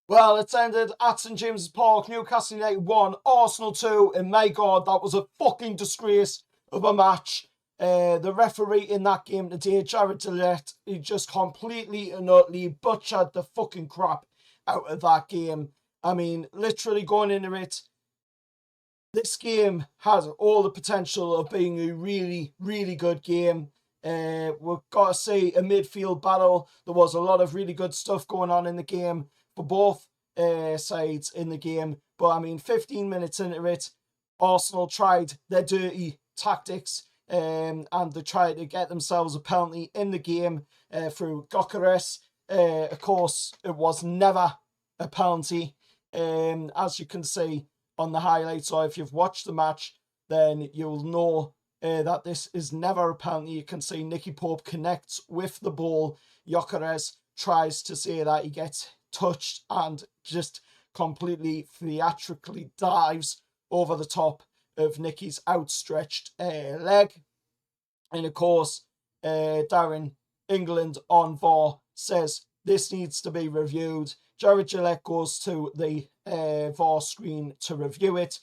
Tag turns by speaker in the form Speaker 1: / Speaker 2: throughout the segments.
Speaker 1: Well, it's ended at St James's Park. Newcastle United 1, Arsenal 2, and my God, that was a fucking disgrace of a match. The referee in that game today, Jared Gillette, he just completely and utterly butchered the fucking crap out of that game. I mean, literally going into it, this game has all the potential of being a really, really good game. We've got to see a midfield battle. There was a lot of really good stuff going on in the game for both sides in the game. But I mean, 15 minutes into it, Arsenal tried their dirty tactics and they tried to get themselves a penalty in the game through Gyökeres. Of course, it was never a penalty. As you can see on the highlights, or if you've watched the match, then you'll know that this is never a penalty. You can see Nicky Pope connects with the ball. Gyökeres tries to say that he gets touched and just completely theatrically dives over the top of Nicky's outstretched leg. And of course, Darren England on VAR says this needs to be reviewed. Jared Gillette goes to the VAR screen to review it,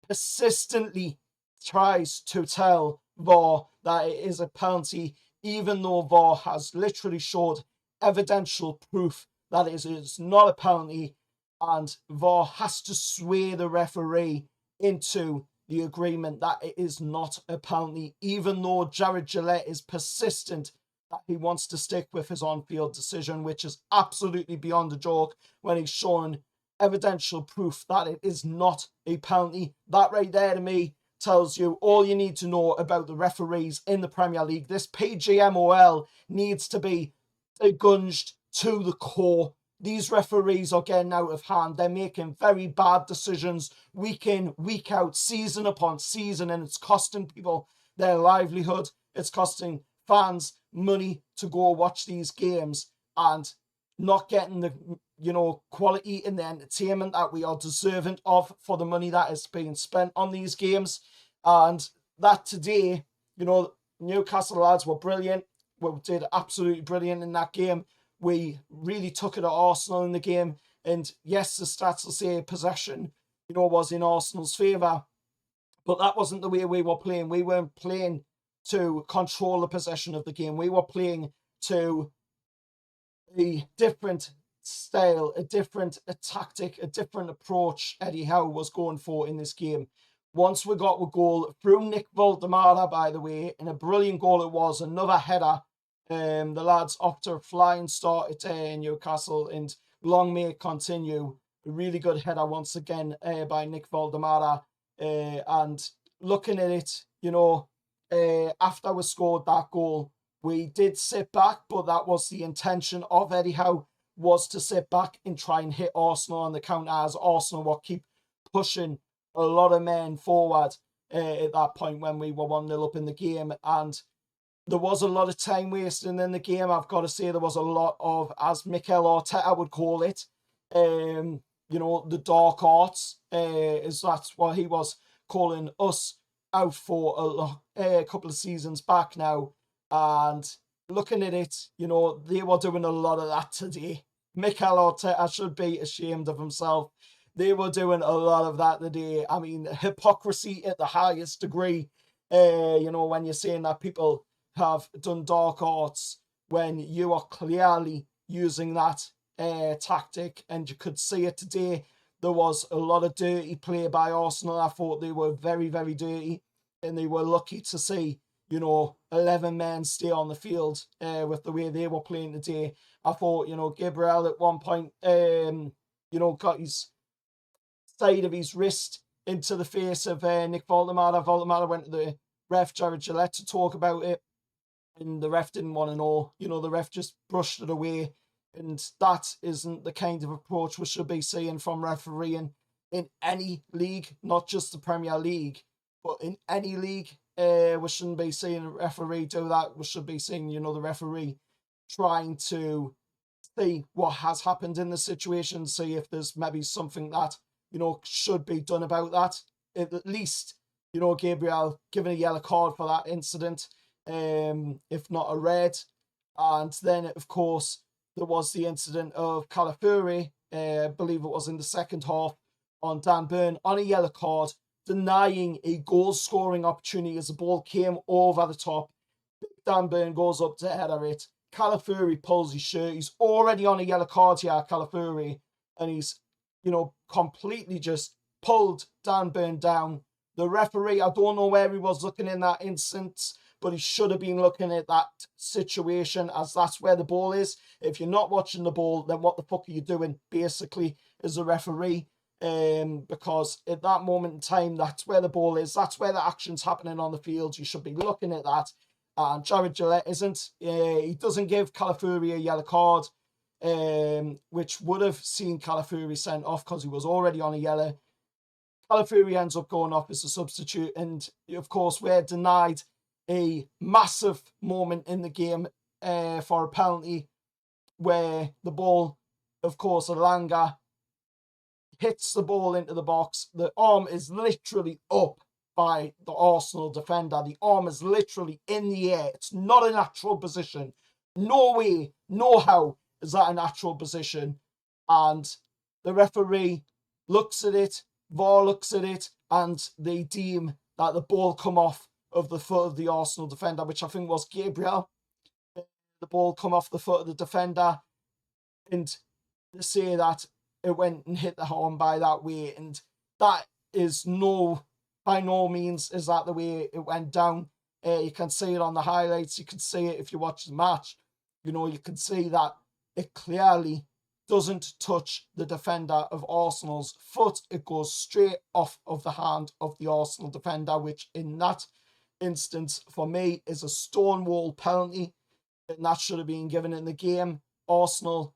Speaker 1: persistently tries to tell VAR that it is a penalty, even though VAR has literally showed evidential proof that it is not a penalty, and VAR has to sway the referee into the agreement that it is not a penalty, even though Jared Gillette is persistent that he wants to stick with his on-field decision, which is absolutely beyond a joke when he's shown evidential proof that it is not a penalty. That right there to me tells you all you need to know about the referees in the Premier League. This PGMOL needs to be gunged to the core. These referees are getting out of hand. They're making very bad decisions week in, week out, season upon season, and it's costing people their livelihood. It's costing fans money to go watch these games and not getting the quality in the entertainment that we are deserving of for the money that is being spent on these games. And that today, Newcastle lads were brilliant. We did absolutely brilliant in that game. We really took it at Arsenal in the game. And yes, the stats will say possession, was in Arsenal's favour. But that wasn't the way we were playing. We weren't playing to control the possession of the game. We were playing to a different style, a tactic, a different approach Eddie Howe was going for in this game. Once we got a goal through Nick Woltemade, by the way, and a brilliant goal it was, another header. The lads off to a flying start at Newcastle, and long may it continue. A really good header once again by Nick Woltemade. And looking at it, after we scored that goal, we did sit back, but that was the intention of Eddie Howe, was to sit back and try and hit Arsenal on the counter, as Arsenal will keep pushing a lot of men forward at that point when we were 1-0 up in the game. And there was a lot of time wasting in the game. I've got to say there was a lot of, as Mikel Arteta would call it, the dark arts, is that's what he was calling us out for a couple of seasons back now. And looking at it, they were doing a lot of that today. Mikel Arteta should be ashamed of himself. They were doing a lot of that today. I mean, hypocrisy at the highest degree. When you're saying that people have done dark arts when you are clearly using that tactic, and you could see it today. There was a lot of dirty play by Arsenal. I thought they were very, very dirty, and they were lucky to see 11 men stay on the field with the way they were playing today. I thought Gabriel at one point got his side of his wrist into the face of Nick Woltemade. Woltemade went to the ref, Jared Gillette, to talk about it, and the ref didn't want to know. The ref just brushed it away, and that isn't the kind of approach we should be seeing from refereeing in any league, not just the Premier League, but in any league. We shouldn't be seeing a referee do that. We should be seeing, the referee trying to see what has happened in the situation, see if there's maybe something that, should be done about that. At least, Gabriel given a yellow card for that incident, if not a red. And then, of course, there was the incident of Calafuri, I believe it was in the second half, on Dan Burn on a yellow card, denying a goal-scoring opportunity as the ball came over the top. Dan Burn goes up to header it. Calafuri pulls his shirt. He's already on a yellow card here, Calafuri, and he's, completely just pulled Dan Burn down. The referee, I don't know where he was looking in that instance, but he should have been looking at that situation, as that's where the ball is. If you're not watching the ball, then what the fuck are you doing, basically, as a referee? Because at that moment in time, that's where the ball is. That's where the action's happening on the field. You should be looking at that. And Jared Gillett isn't. He doesn't give Calafuri a yellow card, which would have seen Calafuri sent off because he was already on a yellow. Calafuri ends up going off as a substitute, and of course we're denied a massive moment in the game for a penalty where the ball, of course, Alanga hits the ball into the box. The arm is literally up by the Arsenal defender. The arm is literally in the air. It's not a natural position. No way, no how is that a natural position. And the referee looks at it, VAR looks at it, and they deem that the ball come off of the foot of the Arsenal defender, which I think was Gabriel. The ball come off the foot of the defender, and they say that it went and hit the arm by that way, and that is by no means is that the way it went down. You can see it on the highlights. You can see it if you watch the match. You can see that it clearly doesn't touch the defender of Arsenal's foot. It goes straight off of the hand of the Arsenal defender, which in that instance for me is a stonewall penalty, and that should have been given in the game. Arsenal,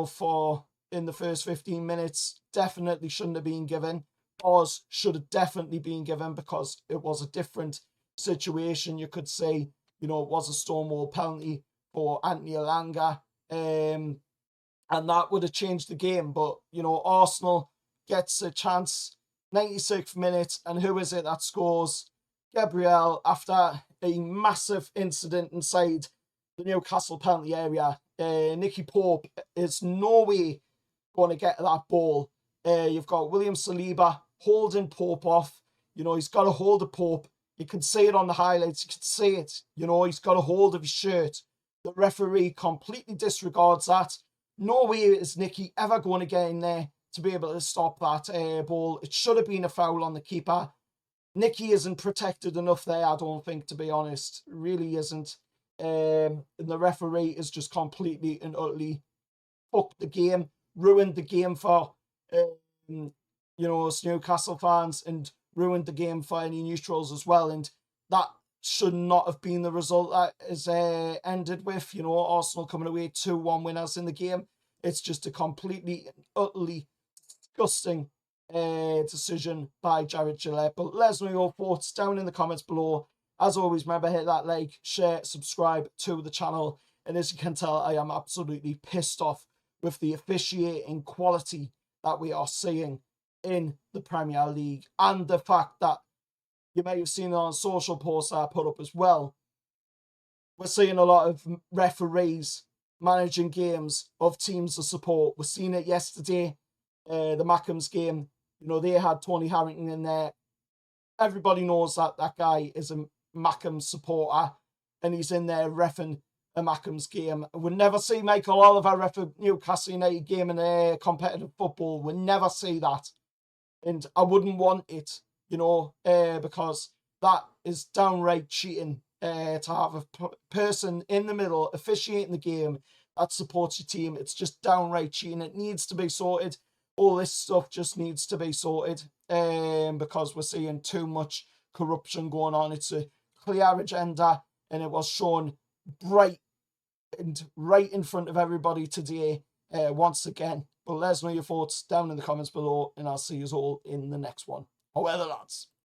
Speaker 1: for in the first 15 minutes, definitely shouldn't have been given. Ours should have definitely been given because it was a different situation. You could say, it was a stonewall penalty for Anthony Alanga. And that would have changed the game. But, Arsenal gets a chance, 96th minute, and who is it that scores? Gabriel, after a massive incident inside the Newcastle penalty area. Nicky Pope is no way going to get that ball. You've got William Saliba holding Pope off. He's got a hold of Pope. You can see it on the highlights. You can see it. He's got a hold of his shirt. The referee completely disregards that. No way is Nicky ever going to get in there to be able to stop that ball. It should have been a foul on the keeper. Nicky isn't protected enough there, I don't think, to be honest. Really isn't. And the referee is just completely and utterly fucked the game, ruined the game for us Newcastle fans, and ruined the game for any neutrals as well. And that should not have been the result that is ended with, Arsenal coming away 2-1 winners in the game. It's just a completely and utterly disgusting decision by Jared Gillett. But let us know your thoughts down in the comments below. As always, remember, hit that like, share, subscribe to the channel. And as you can tell, I am absolutely pissed off with the officiating quality that we are seeing in the Premier League, and the fact that you may have seen it on social posts I put up as well. We're seeing a lot of referees managing games of teams of support. We're seeing it yesterday, the Mackems game. They had Tony Harrington in there. Everybody knows that that guy is a Mackems supporter, and he's in there reffing a Mackems game. We'll never see Michael Oliver ref a Newcastle United game in a competitive football. We'll never see that. And I wouldn't want it, because that is downright cheating. To have a person in the middle officiating the game that supports your team, it's just downright cheating. It needs to be sorted. All this stuff just needs to be sorted, because we're seeing too much corruption going on. It's a clear agenda, and it was shown bright and right in front of everybody today, once again. But let us know your thoughts down in the comments below, and I'll see you all in the next one. However, lads.